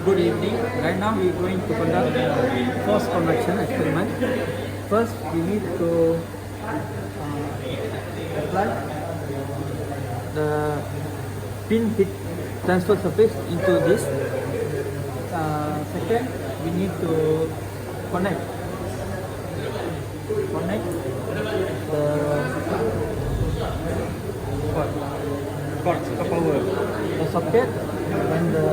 Good evening. Right now we are going to conduct a force convection experiment. First, we need to apply the pin heat transfer surface into this. Second, we need to connect the the socket and the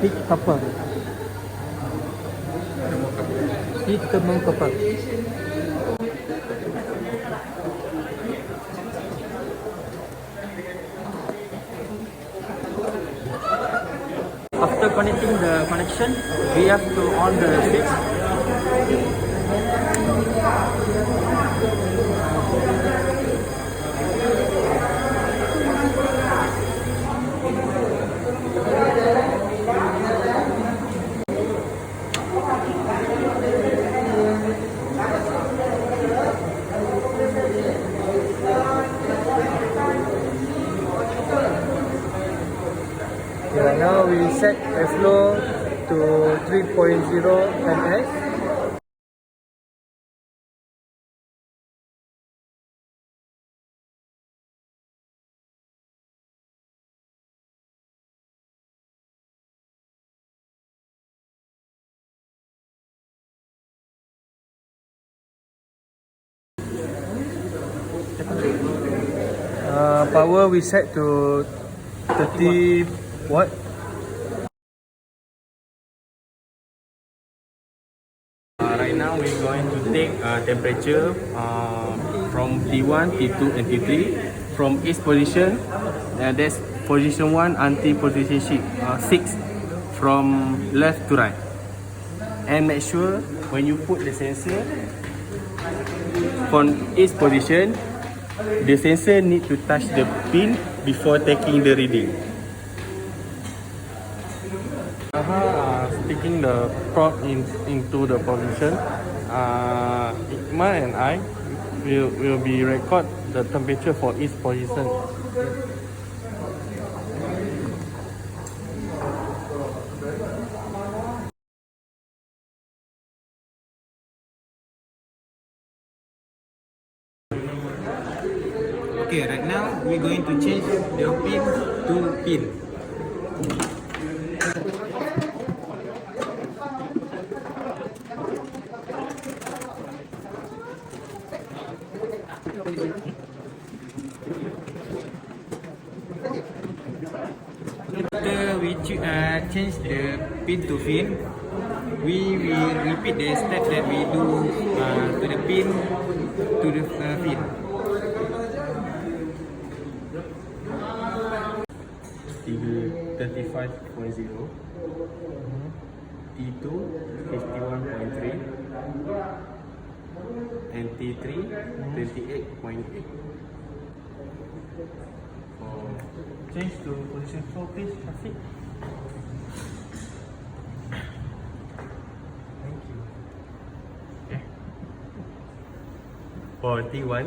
heat couple. Heat thermal couple. After connecting the connection, we have to on the switch. Right now we set the flow to 3.0 ms. Power we set to 30 watt. Right now we're going to take temperature from T1, T2 and T3 from each position. That's position 1 until position 6 from left to right. And make sure when you put the sensor from each position, the sensor need to touch the pin before taking the reading. Sticking the probe into the position, Ikma and I will be record the temperature for each position. Okay, right now we're going to change the pin to pin. After we change the pin to pin, we will repeat the step that we do to the pin to the pin. T35.0, T2 51.3, and T3 28.8. Change to position 4 please, Shafiq. Thank you. Okay. For T1,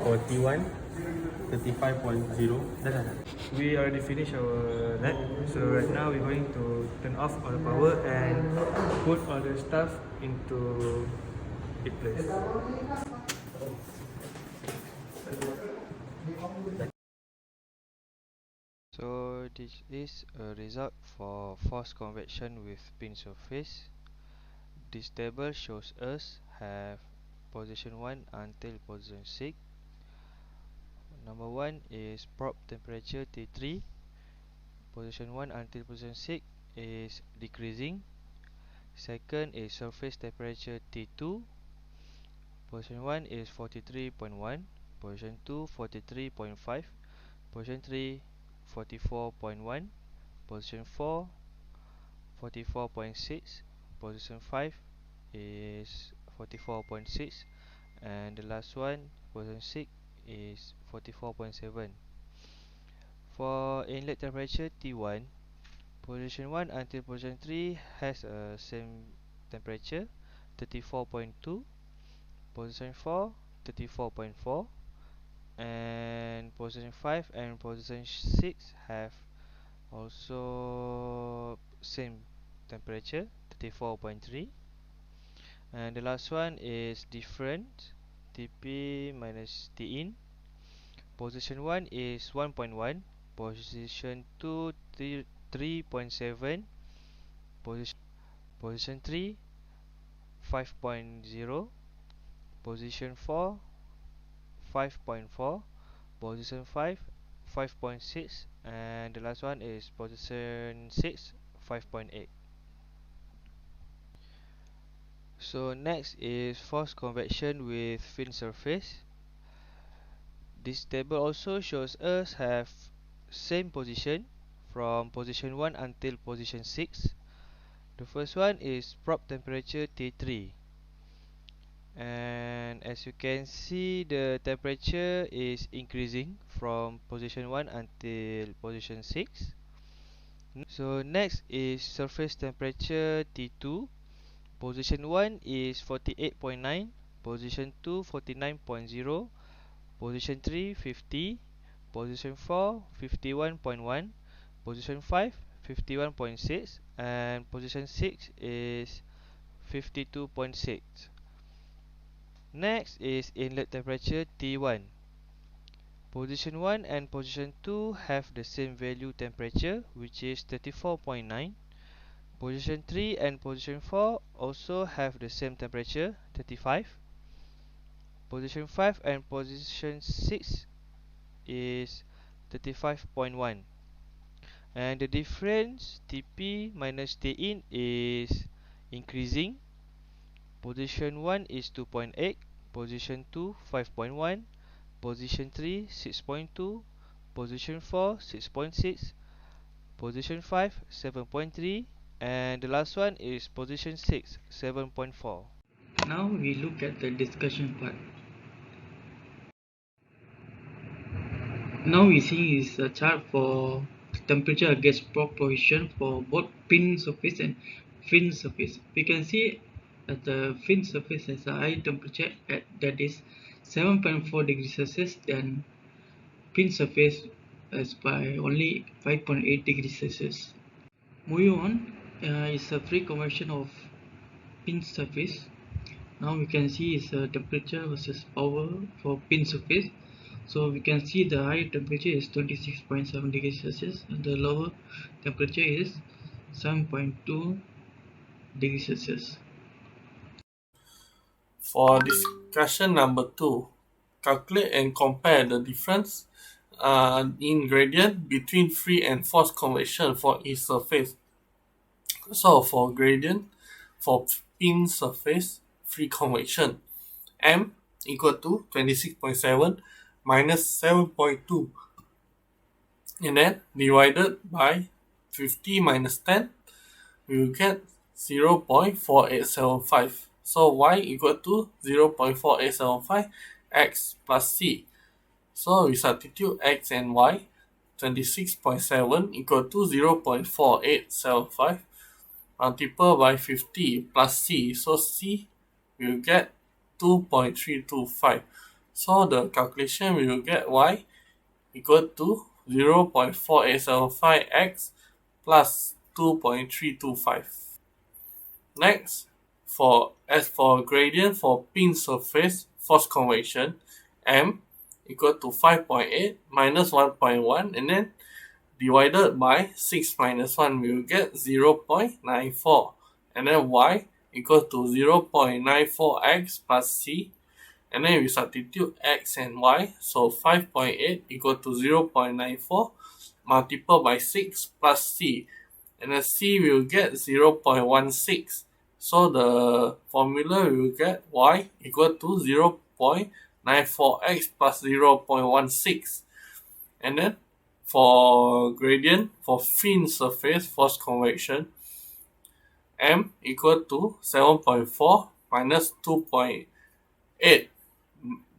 for T1 35.0. We already finished our lab, so right now we're going to turn off all the power and put all the stuff into its place. So this is a result for force convection with pin surface. This table shows us have position 1 until position 6. Number 1 is probe temperature T3. Position 1 until position 6 is decreasing. Second is surface temperature T2. Position 1 is 43.1, position 2 43.5, position 3 44.1, position 4 44.6, position 5 is 44.6, and the last one, position 6, is 44.7. For inlet temperature T1, position 1 until position 3 has a same temperature 34.2, position 4 34.4, and position 5 and position 6 have also same temperature 34.3, and the last one is different, TP minus T in. Position 1 is 1.1, position 2 3.7, position 3 5.0, position 4 5.4, position 5 5.6, and the last one is position 6 5.8. So next is force convection with fin surface. This table also shows us have same position from position 1 until position 6. The first one is prop temperature T3, and as you can see the temperature is increasing from position 1 until position 6. So next is surface temperature T2. Position 1 is 48.9, position 2 49.0, position 3 50, position 4 51.1, position 5 51.6, and position 6 is 52.6. Next is inlet temperature T1. Position 1 and position 2 have the same value temperature, which is 34.9. Position 3 and position 4 also have the same temperature, 35. Position 5 and position 6 is 35.1. And the difference TP minus T in is increasing. Position 1 is 2.8, position 2 5.1, position 3 6.2, position 4 6.6, position 5 7.3, and the last one is position 6 7.4. Now we look at the discussion part. Now we see is a chart for temperature against prop position for both pin surface and fin surface. We can see that the fin surface has a high temperature at that is 7.4 degrees Celsius, and pin surface is by only 5.8 degrees Celsius. Moving on is a free conversion of pin surface. Now we can see is temperature versus power for pin surface. So we can see the high temperature is 26.7 degrees Celsius and the lower temperature is 7.2 degrees Celsius. For discussion number 2, calculate and compare the difference in gradient between free and forced convection for each surface. So for gradient, for pin surface, free convection, M equal to 26.7 minus 7.2, and then divided by 50 minus 10, we will get 0.4875. So y equal to 0.4875 x plus c. So we substitute x and y. 26.7 equal to 0.4875 multiplied by 50 plus c. So c will get 2.325. So the calculation we will get y equal to 0.4875x plus 2.325. Next, as for gradient for pin surface forced convection, M equal to 5.8 minus 1.1, and then divided by 6 minus 1, we will get 0.94. And then y equal to 0.94x plus c. And then we substitute x and y. So 5.8 equal to 0.94 multiplied by 6 plus c. And then c will get 0.16. So the formula we will get y equal to 0.94x plus 0.16. And then for gradient for fin surface forced convection, M equal to 7.4 minus 2.8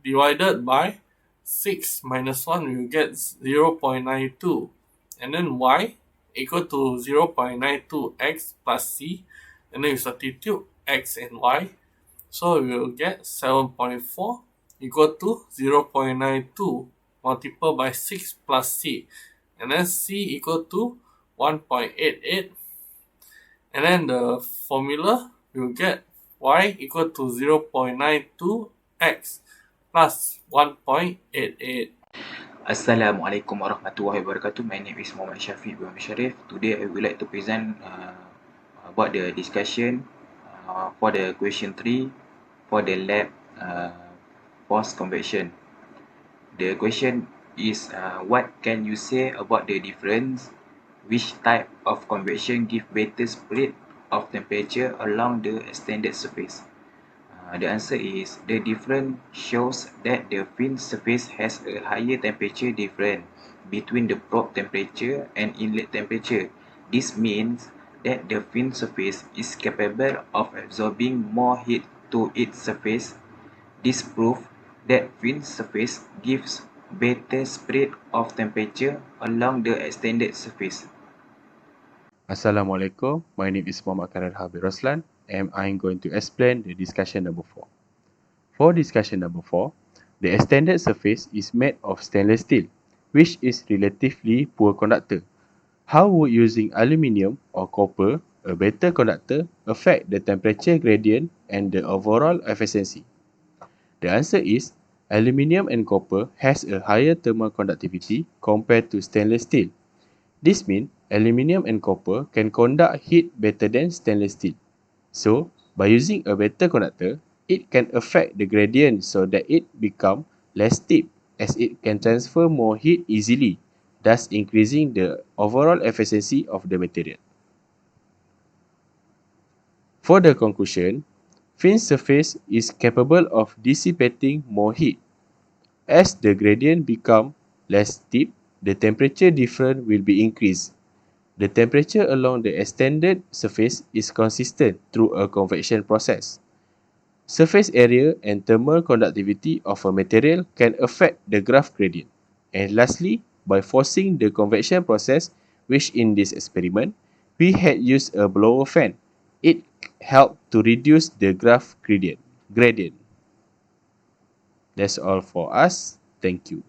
divided by 6 minus 1, we will get 0.92. And then y equal to 0.92x plus c. And then we substitute x and y. So we will get 7.4 equal to 0.92 multiplied by 6 plus C. And then C equal to 1.88. And then the formula, you get Y equal to 0.92x plus 1.88. Assalamualaikum warahmatullahi wabarakatuh. My name is Muhammad Syafiq bin Sharif. Today I would like to present about the discussion for the question 3 for the lab post convection. The question is what can you say about the difference? Which type of convection give better spread of temperature along the extended surface? The answer is the difference shows that the fin surface has a higher temperature difference between the probe temperature and inlet temperature. This means that the fin surface is capable of absorbing more heat to its surface. This proves that fin surface gives better spread of temperature along the extended surface. Assalamualaikum. My name is Muhammad Karan Habib Roslan and I'm going to explain the discussion number 4. For discussion number 4, the extended surface is made of stainless steel, which is relatively poor conductor. How would using aluminium or copper, a better conductor, affect the temperature gradient and the overall efficiency? The answer is aluminium and copper has a higher thermal conductivity compared to stainless steel. This means aluminium and copper can conduct heat better than stainless steel. So, by using a better conductor, it can affect the gradient so that it becomes less steep as it can transfer more heat easily, thus increasing the overall efficiency of the material. For the conclusion, fin surface is capable of dissipating more heat. As the gradient becomes less steep, the temperature difference will be increased. The temperature along the extended surface is consistent through a convection process. Surface area and thermal conductivity of a material can affect the graph gradient. And lastly, by forcing the convection process, which in this experiment, we had used a blower fan, it helped to reduce the graph gradient. That's all for us. Thank you.